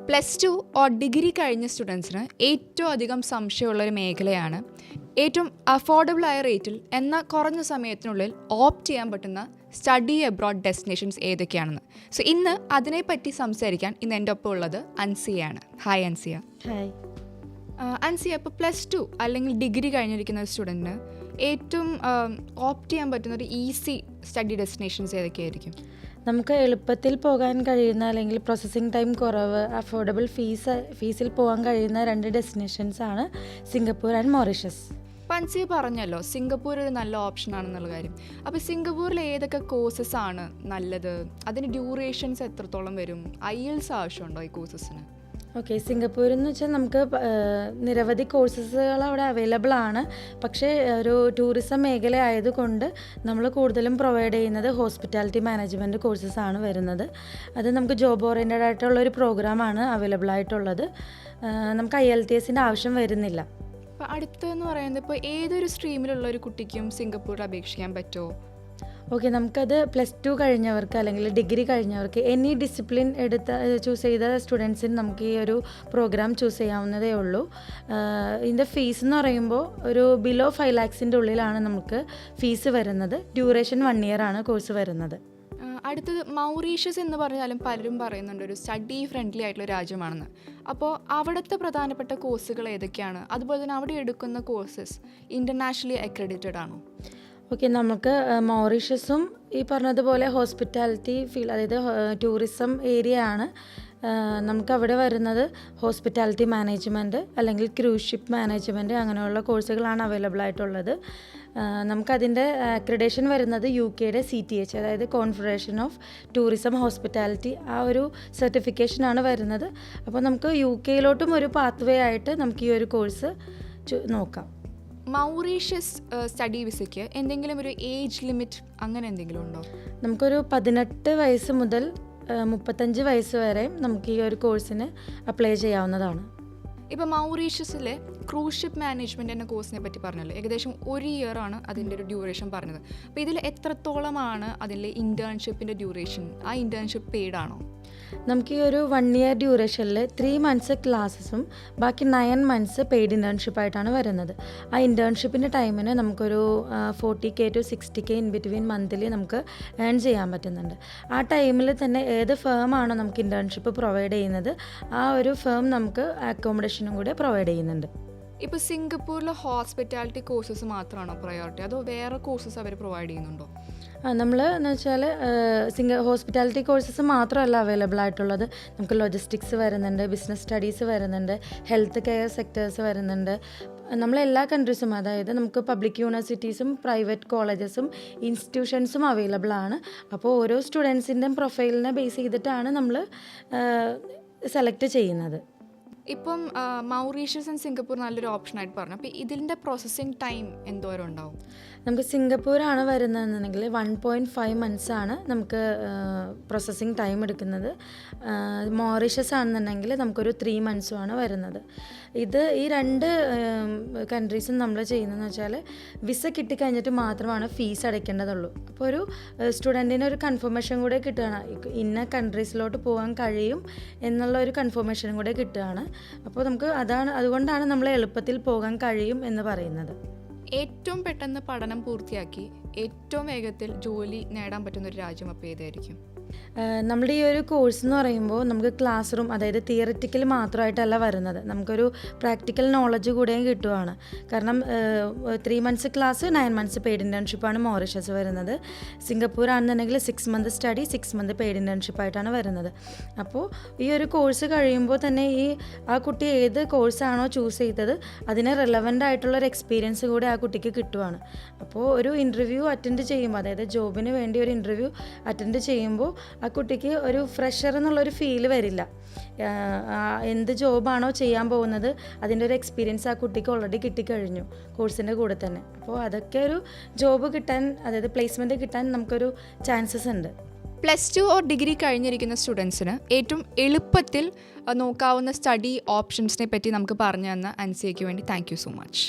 +2 or degree കഴിഞ്ഞ സ്റ്റുഡൻസിന് ഏറ്റവും അധികം സംശയമുള്ളൊരു മേഖലയാണ് ഏറ്റവും അഫോർഡബിളായ റേറ്റിൽ എന്നാൽ കുറഞ്ഞ സമയത്തിനുള്ളിൽ ഓപ്റ്റ് ചെയ്യാൻ പറ്റുന്ന സ്റ്റഡി എബ്രോഡ് ഡെസ്റ്റിനേഷൻസ് ഏതൊക്കെയാണെന്ന്. സോ ഇന്ന് അതിനെപ്പറ്റി സംസാരിക്കാൻ ഇന്ന് എൻ്റെ ഒപ്പം ഉള്ളത് അൻസിയാണ്. ഹായ് അൻസിയ. ഹായ്. അൻസിയ, ഇപ്പോൾ +2 അല്ലെങ്കിൽ ഡിഗ്രി കഴിഞ്ഞിരിക്കുന്ന ഒരു സ്റ്റുഡൻറ്റിന് ഏറ്റവും ഓപ്റ്റ് ചെയ്യാൻ പറ്റുന്ന ഒരു ഈസി സ്റ്റഡി ഡെസ്റ്റിനേഷൻസ് ഏതൊക്കെയായിരിക്കും? നമുക്ക് എളുപ്പത്തിൽ പോകാൻ കഴിയുന്ന അല്ലെങ്കിൽ പ്രോസസ്സിംഗ് ടൈം കുറവ്, അഫോർഡബിൾ ഫീസിൽ പോകാൻ കഴിയുന്ന 2 ഡെസ്റ്റിനേഷൻസ് ആണ് സിംഗപ്പൂർ ആൻഡ് മൗറീഷ്യസ്. പൻസി പറഞ്ഞല്ലോ സിംഗപ്പൂർ ഒരു നല്ല ഓപ്ഷൻ ആണെന്നുള്ള കാര്യം. അപ്പോൾ സിംഗപ്പൂരിൽ ഏതൊക്കെ കോഴ്സസ് ആണ് നല്ലത്? അതിന് ഡ്യൂറേഷൻസ് എത്രത്തോളം വരും? IELTS ആവശ്യമുണ്ടോ ഈ കോഴ്സസിന്? ഓക്കെ, സിംഗപ്പൂർ എന്ന് വെച്ചാൽ നമുക്ക് നിരവധി കോഴ്സസുകൾ അവിടെ അവൈലബിൾ ആണ്. പക്ഷേ ഒരു ടൂറിസം മേഖല ആയതുകൊണ്ട് നമ്മൾ കൂടുതലും പ്രൊവൈഡ് ചെയ്യുന്നത് ഹോസ്പിറ്റാലിറ്റി മാനേജ്മെൻറ്റ് കോഴ്സസ് ആണ് വരുന്നത്. അത് നമുക്ക് ജോബ് ഓറിയൻറ്റഡ് ആയിട്ടുള്ള ഒരു പ്രോഗ്രാമാണ് അവൈലബിൾ ആയിട്ടുള്ളത്. നമുക്ക് IELTSൻ്റെ ആവശ്യം വരുന്നില്ല. അപ്പോൾ അടുത്തെന്ന് പറയുന്നത് ഇപ്പോൾ ഏതൊരു സ്ട്രീമിലുള്ള ഒരു കുട്ടിക്കും സിംഗപ്പൂരിൽ അപേക്ഷിക്കാൻ പറ്റുമോ? ഓക്കെ, നമുക്കത് +2 കഴിഞ്ഞവർക്ക് അല്ലെങ്കിൽ ഡിഗ്രി കഴിഞ്ഞവർക്ക് എനി ഡിസിപ്ലിൻ ചൂസ് ചെയ്ത സ്റ്റുഡൻസിന് നമുക്ക് ഈ ഒരു പ്രോഗ്രാം ചൂസ് ചെയ്യാവുന്നതേ ഉള്ളൂ. ഇതിൻ്റെ ഫീസ് എന്ന് പറയുമ്പോൾ ഒരു ബിലോ 5 lakhs ഉള്ളിലാണ് നമുക്ക് ഫീസ് വരുന്നത്. ഡ്യൂറേഷൻ 1 year ആണ് കോഴ്സ് വരുന്നത്. അടുത്തത് മൗറീഷ്യസ് എന്ന് പറഞ്ഞാലും പലരും പറയുന്നുണ്ട് ഒരു സ്റ്റഡി ഫ്രണ്ട്ലി ആയിട്ടുള്ള രാജ്യമാണെന്ന്. അപ്പോൾ അവിടുത്തെ പ്രധാനപ്പെട്ട കോഴ്സുകൾ ഏതൊക്കെയാണ്? അതുപോലെ തന്നെ അവിടെ എടുക്കുന്ന കോഴ്സസ് ഇൻ്റർനാഷണലി അക്രഡിറ്റഡ് ആണോ? ഓക്കെ, നമുക്ക് മൗറീഷ്യസും ഈ പറഞ്ഞതുപോലെ ഹോസ്പിറ്റാലിറ്റി ഫീൽഡ്, അതായത് ടൂറിസം ഏരിയ ആണ്. നമുക്കവിടെ വരുന്നത് ഹോസ്പിറ്റാലിറ്റി മാനേജ്മെൻറ്റ് അല്ലെങ്കിൽ ക്രൂസ് ഷിപ്പ് മാനേജ്മെൻറ്റ് അങ്ങനെയുള്ള കോഴ്സുകളാണ് അവൈലബിൾ ആയിട്ടുള്ളത്. നമുക്കതിൻ്റെ അക്രഡേഷൻ വരുന്നത് UKയുടെ CTH, അതായത് കോൺഫെഡറേഷൻ ഓഫ് ടൂറിസം ഹോസ്പിറ്റാലിറ്റി, ആ ഒരു സർട്ടിഫിക്കേഷനാണ് വരുന്നത്. അപ്പോൾ നമുക്ക് UKയിലോട്ടും ഒരു പാത്വേ ആയിട്ട് നമുക്ക് ഈ ഒരു കോഴ്സ് നോക്കാം. മൗറീഷ്യസ് സ്റ്റഡി വിസയ്ക്ക് എന്തെങ്കിലും ഒരു ഏജ് ലിമിറ്റ് അങ്ങനെ എന്തെങ്കിലും ഉണ്ടോ? നമുക്കൊരു 18 വയസ്സ് മുതൽ 35 വയസ്സ് വരെ നമുക്ക് ഈ ഒരു കോഴ്സിന് അപ്ലൈ ചെയ്യാവുന്നതാണ്. ഇപ്പോൾ മൗറീഷ്യസിലെ ക്രൂസ് ഷിപ്പ് മാനേജ്മെൻറ്റ് എന്ന കോഴ്സിനെ പറ്റി പറഞ്ഞല്ലോ, ഏകദേശം 1 year ആണ് അതിൻ്റെ ഒരു ഡ്യൂറേഷൻ പറഞ്ഞത്. അപ്പോൾ ഇതിൽ എത്രത്തോളമാണ് അതിലെ ഇൻറ്റേൺഷിപ്പിൻ്റെ ഡ്യൂറേഷൻ? ആ ഇൻറ്റേൺഷിപ്പ് പെയ്ഡ് ആണോ? നമുക്ക് ഈ ഒരു 1 year ഡ്യൂറേഷനിൽ 3 months ക്ലാസ്സസും ബാക്കി 9 months പെയ്ഡ് ഇൻറ്റേൺഷിപ്പായിട്ടാണ് വരുന്നത്. ആ ഇൻറ്റേൺഷിപ്പിൻ്റെ ടൈമിന് നമുക്കൊരു 40K to 60K in between monthly നമുക്ക് ഏൺ ചെയ്യാൻ പറ്റുന്നുണ്ട്. ആ ടൈമിൽ തന്നെ ഏത് ഫേമാണോ നമുക്ക് ഇൻറ്റേൺഷിപ്പ് പ്രൊവൈഡ് ചെയ്യുന്നത് ആ ഒരു ഫേം നമുക്ക് അക്കോമഡേഷനും കൂടെ പ്രൊവൈഡ് ചെയ്യുന്നുണ്ട്. ഇപ്പോൾ സിംഗപ്പൂരിലെ ഹോസ്പിറ്റാലിറ്റി കോഴ്സസ് മാത്രമാണോ പ്രയോറിറ്റി, അതോ വേറെ കോഴ്സസ് അവർ പ്രൊവൈഡ് ചെയ്യുന്നുണ്ടോ? നമ്മൾ എന്ന് വെച്ചാൽ ഹോസ്പിറ്റാലിറ്റി കോഴ്സസ് മാത്രമല്ല അവൈലബിൾ ആയിട്ടുള്ളത്. നമുക്ക് ലോജിസ്റ്റിക്സ് വരുന്നുണ്ട്, ബിസിനസ് സ്റ്റഡീസ് വരുന്നുണ്ട്, ഹെൽത്ത് കെയർ സെക്ടേഴ്സ് വരുന്നുണ്ട്. നമ്മളെല്ലാ കൺട്രീസും, അതായത് നമുക്ക് പബ്ലിക് യൂണിവേഴ്സിറ്റീസും പ്രൈവറ്റ് കോളേജസും ഇൻസ്റ്റിറ്റ്യൂഷൻസും അവൈലബിൾ ആണ്. അപ്പോൾ ഓരോ സ്റ്റുഡൻസിൻ്റെയും പ്രൊഫൈലിനെ ബേസ് ചെയ്തിട്ടാണ് നമ്മൾ സെലക്ട് ചെയ്യുന്നത്. ഇപ്പം മൗറീഷ്യസ് ആൻഡ് സിംഗപ്പൂർ നല്ലൊരു ഓപ്ഷനായിട്ട് പറഞ്ഞു. അപ്പോൾ ഇതിൻ്റെ പ്രോസസ്സിങ് ടൈം എന്തോരം ഉണ്ടാവും? നമുക്ക് സിംഗപ്പൂരാണ് വരുന്നതെന്നുണ്ടെങ്കിൽ 1.5 months ആണ് നമുക്ക് പ്രോസസ്സിങ് ടൈം എടുക്കുന്നത്. മൗറീഷ്യസ് ആണെന്നുണ്ടെങ്കിൽ നമുക്കൊരു 3 months ആണ് വരുന്നത്. ഈ 2 കൺട്രീസും നമ്മൾ ചെയ്യുന്നതെന്ന് വെച്ചാൽ വിസ കിട്ടിക്കഴിഞ്ഞിട്ട് മാത്രമാണ് ഫീസ് അടയ്ക്കേണ്ടതുള്ളൂ. അപ്പോൾ ഒരു സ്റ്റുഡൻറ്റിന് ഒരു കൺഫർമേഷൻ കൂടെ കിട്ടുകയാണ്, ഇന്ന കൺട്രീസിലോട്ട് പോകാൻ കഴിയും എന്നുള്ള ഒരു കൺഫർമേഷനും കൂടെ കിട്ടുകയാണ്. അപ്പോൾ നമുക്ക് അതുകൊണ്ടാണ് നമ്മൾ എളുപ്പത്തിൽ പോകാൻ കഴിയും എന്ന് പറയുന്നത്. ഏറ്റവും പെട്ടെന്ന് പഠനം പൂർത്തിയാക്കി ഏറ്റവും വേഗത്തിൽ ജോലി നേടാൻ പറ്റുന്ന ഒരു രാജ്യം അപ്പോൾ ഏതായിരിക്കും? നമ്മുടെ ഈ ഒരു കോഴ്സ് എന്ന് പറയുമ്പോൾ നമുക്ക് ക്ലാസ് റൂം, അതായത് തിയറിറ്റിക്കൽ മാത്രമായിട്ടല്ല വരുന്നത്, നമുക്കൊരു പ്രാക്ടിക്കൽ നോളജ് കൂടെയും കിട്ടുവാണ്. കാരണം 3 months ക്ലാസ്, 9 months പെയ്ഡ് ഇൻറ്റേൺഷിപ്പാണ് മൗറീഷ്യസ് വരുന്നത്. സിംഗപ്പൂർ ആണെന്നുണ്ടെങ്കിൽ 6 months സ്റ്റഡി, 6 months പെയ്ഡ് ഇൻറ്റേൺഷിപ്പായിട്ടാണ് വരുന്നത്. അപ്പോൾ ഈ ഒരു കോഴ്സ് കഴിയുമ്പോൾ തന്നെ ആ കുട്ടി ഏത് കോഴ്സാണോ ചൂസ് ചെയ്തത് അതിന് റെലവൻ്റ് ആയിട്ടുള്ളൊരു എക്സ്പീരിയൻസ് കൂടെ ആ കുട്ടിക്ക് കിട്ടുവാണ്. അപ്പോൾ ഒരു ഇൻ്റർവ്യൂ അറ്റൻഡ് ചെയ്യുമ്പോൾ, അതായത് ജോബിന് വേണ്ടി ഒരു ഇൻ്റർവ്യൂ അറ്റൻഡ് ചെയ്യുമ്പോൾ ആ കുട്ടിക്ക് ഒരു ഫ്രഷർ എന്നുള്ളൊരു ഫീല് വരില്ല. എന്ത് ജോബാണോ ചെയ്യാൻ പോകുന്നത് അതിൻ്റെ ഒരു എക്സ്പീരിയൻസ് ആ കുട്ടിക്ക് ഓൾറെഡി കിട്ടിക്കഴിഞ്ഞു കോഴ്സിൻ്റെ കൂടെ തന്നെ. അപ്പോൾ അതൊക്കെ ഒരു ജോബ് കിട്ടാൻ, അതായത് പ്ലേസ്മെൻറ്റ് കിട്ടാൻ നമുക്കൊരു ചാൻസസ് ഉണ്ട്. +2 ഓർ ഡിഗ്രി കഴിഞ്ഞിരിക്കുന്ന സ്റ്റുഡൻസിന് ഏറ്റവും എളുപ്പത്തിൽ നോക്കാവുന്ന സ്റ്റഡി ഓപ്ഷൻസിനെ പറ്റി നമുക്ക് പറഞ്ഞു തന്ന അൻസിയയ്ക്ക് വേണ്ടി താങ്ക് യു സോ മച്ച്.